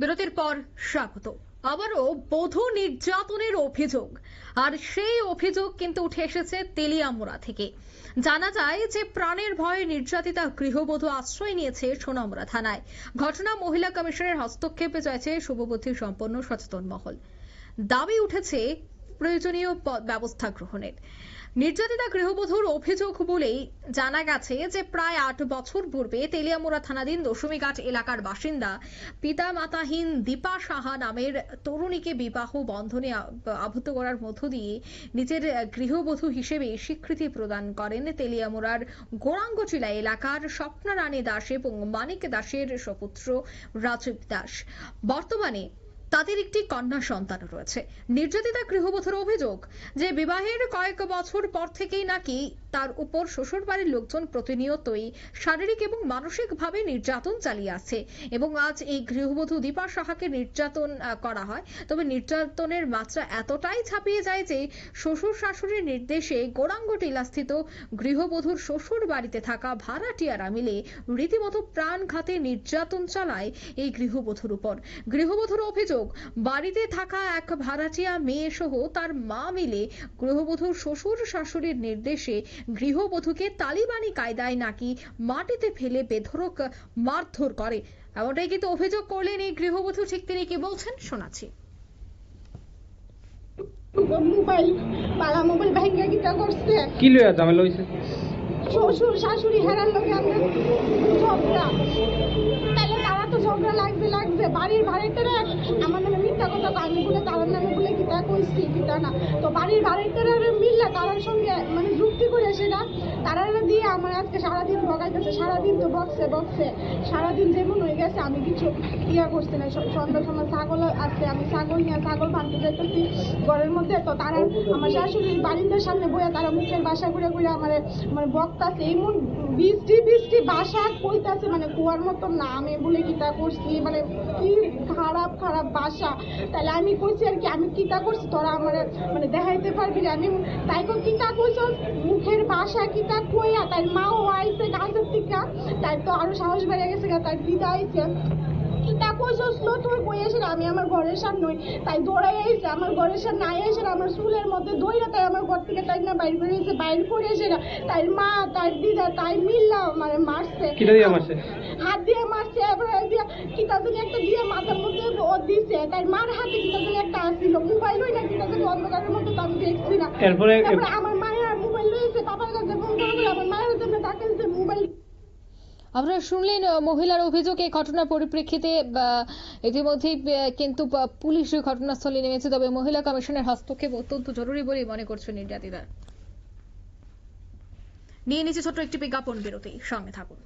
বিরতির পর স্বাগত। আবারও বধূ নির্যাতনের অভিযোগ, আর সেই অভিযোগ কিন্তু উঠে এসেছে তেলিয়ামুড়া থেকে। জানা যায় যে প্রাণের ভয়ে নির্যাতিতা গৃহবধূ আশ্রয় নিয়েছে সোনামুড়া থানায়। ঘটনা মহিলা কমিশনের হস্তক্ষেপে চাইছে শুভবুদ্ধি সম্পন্ন সচেতন মহল। দাবি উঠেছে প্রয়োজনীয় ব্যবস্থা গ্রহণের। নির্যাতিতা গৃহবধূর অভিযোগ বলেই জানা গেছে যে প্রায় ৮ বছর পূর্বে তেলিয়ামুড়া থানাধীন দশমীঘাট এলাকার বাসিন্দা পিতা মাতাহীন দীপা সাহা নামের তরুণীকে বিবাহ বন্ধনে আবদ্ধ করার মধ্য দিয়ে নিজের গৃহবধূ হিসেবে স্বীকৃতি প্রদান করেন তেলিয়ামুড়ার গোরাঙ্গটিলা এলাকার স্বপ্না রানী দাস এবং মানিক দাসের সুপুত্র রাজীব দাস। বর্তমানে তাদের একটি কন্যা সন্তান রয়েছে। নির্যাতিতা গৃহবধূর অভিযোগ যে বিবাহের কয়েক বছর পর থেকেই নাকি তার উপর শ্বশুর বাড়ির লোকজন প্রতিনিয়তই শারীরিক এবং মানসিকভাবে নির্যাতন চালিয়ে আসছে এবং আজ এই গৃহবধূ দীপা সাহাকে নির্যাতন করা হয়। তবে নির্যাতনের মাত্রা এতটাই ছাপিয়ে যায় যে শ্বশুর শাশুড়ির নির্দেশে গোরাঙ্গটিলাস্থিত গৃহবধূর শ্বশুর বাড়িতে থাকা ভাড়াটিয়ারা মিলে রীতিমতো প্রাণঘাতী নির্যাতন চালায় এই গৃহবধূর উপর। গৃহবধূর অভিযোগ, বাড়িতে থাকা এক ভাড়াটিয়া মেয়ে সহ তার মা মিলে গৃহবধূর শ্বশুর শাশুড়ির নির্দেশে গৃহবধূকে তালিবানি কায়দায় নাকি মাটিতে ফেলে বেধড়ক মারধর করে। এমনটাই কিন্তু অভিযোগ করলেন এই গৃহবধূ। ঠিক তিনি কি বলছেন শোনাচ্ছি। কি লইয়া ঝামেলা হইছে? শ্বশুর শাশুড়ি হেরার লোকে আমরা ঝগড়া, তাহলে তারা তো ঝগড়া লাগবে বাড়ির ভাড়াটারা আমার নামে মিথ্যা কথা, আমি বলে তার নামে বলে কিতা কইছি কিতা না, তো বাড়ির ভাড়াটারা মিললে তার সঙ্গে মানে যুক্তি করে সেটা তারা দিয়ে আমার আজকে সারাদিন ভগাইতেছে। সারাদিন তো বকছে সারাদিন যেমন হয়ে গেছে। আমি কিছু ইয়া করছি না। সন্ধ্যার সময় ছাগল আছে, আমি ছাগল নিয়ে ছাগল ভাঙতে যাইতেছি ঘরের মধ্যে, তো তারা আমার শাশুড়ির বাড়ির সামনে বইয়া তারা মুখের বাসা করে আমার মানে বক্তাছে এমন বৃষ্টি বাসা কইতাছে, মানে কুয়ার মতো না আমি বলে কিতা করছি, মানে কি খারাপ বাসা। তাহলে আমি কইছি আর কি আমি কিতা করছি তোরা আমার মানে দেখাইতে পারবি না। আমি তাই কিতা কইছ মুখের বাসা কিতা কইয়া তাই মাও আইছে গাছের থেকে, তাই তো আরো সাহস বেড়ে গেছে, তার দিদা আইছে কিতা কইছস লো তুই কইয়াছ আমি আমার ঘরের সামনে, তাই দৌড়াই আইছে আমার ঘরের সামনে আইসে আমার চুলের মধ্যে দইরা তাই আমার ঘর থেকে তাই না বাইর করে এসে তাই মা তাই দিদা তাই মিল্লা মানে মারছে। কিটা দিয়ে মারছে? হাত দিয়ে মারছে। এবার দিয়া কিতা জানি একটা দিয়ে মাথার মধ্যে ও দিছে, তাই মার হাতে কিতা জানি একটা আসছিল মোবাইল ওই না কিতা জানি অন্ধকারের মধ্যে তো আমি দেখছি না। এরপরে আমার মায়ের মোবাইল লইছে, বাবার কাছে ফোন করে আমার মায়ের জন্য তাকে মোবাইল। আপনারা শুনলেন মহিলার অভিযোগে ঘটনার পরিপ্রেক্ষিতে ইতিমধ্যেই কিন্তু পুলিশ ঘটনাস্থলে নেমেছে। তবে মহিলা কমিশনের হস্তক্ষেপ অত্যন্ত জরুরি বলেই মনে করছে নির্যাতিতা। নিয়ে নিচে ছোট্ট একটি বিজ্ঞাপন বিরতি, সঙ্গে থাকুন।